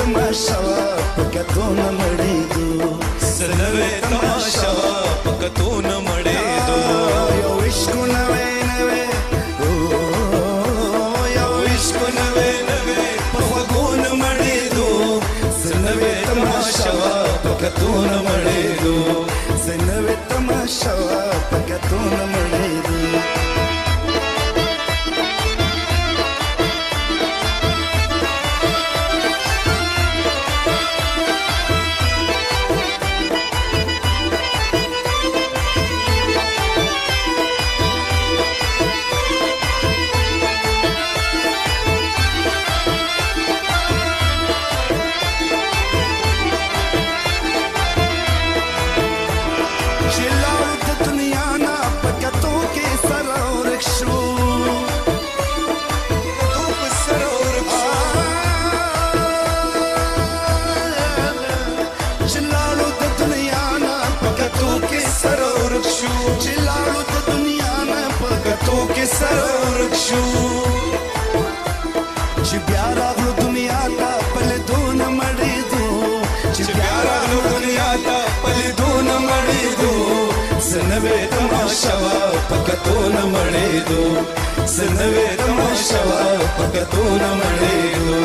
تماشا پکتو نمړېدو سنوي تماشا پکتو نمړېدو یو عشق نوې نوې یو عشق نوې نوې په خوږو نمړېدو سنوي تماشا پکتو نمړېدو سنوي تماشا پکتو نمړېدو چې بیا راغلو دنیا ته په لیدو نه مړېدو چې بیا راغلو دنیا ته په لیدو نه مړېدو څه نوې تماشا وه په کتو نه مړېدو څه نوې تماشا وه په کتو نه مړېدو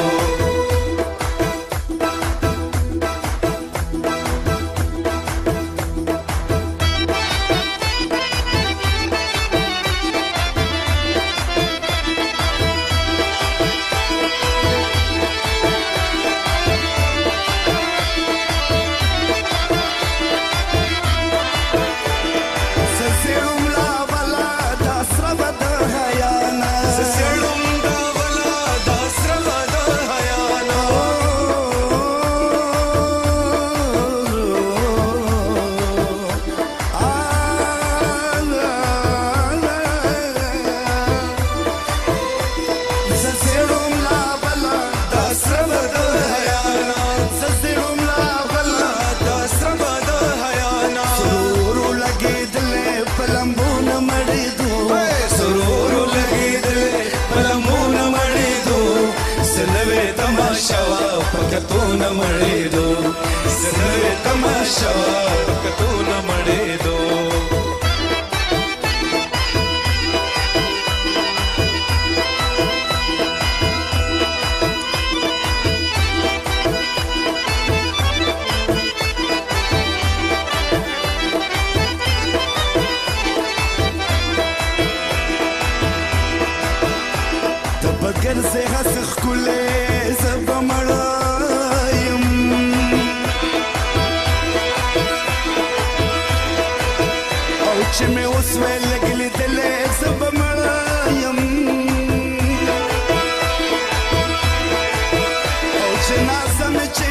پکتو نه مړېدو څه نوې تماشا وه پکتو نه مړېدو ته به ګرځې هسې ښکلې زه به مړه چې مې اوس وې لږ لیدلې زه به مړه یم او چې نازه مې چې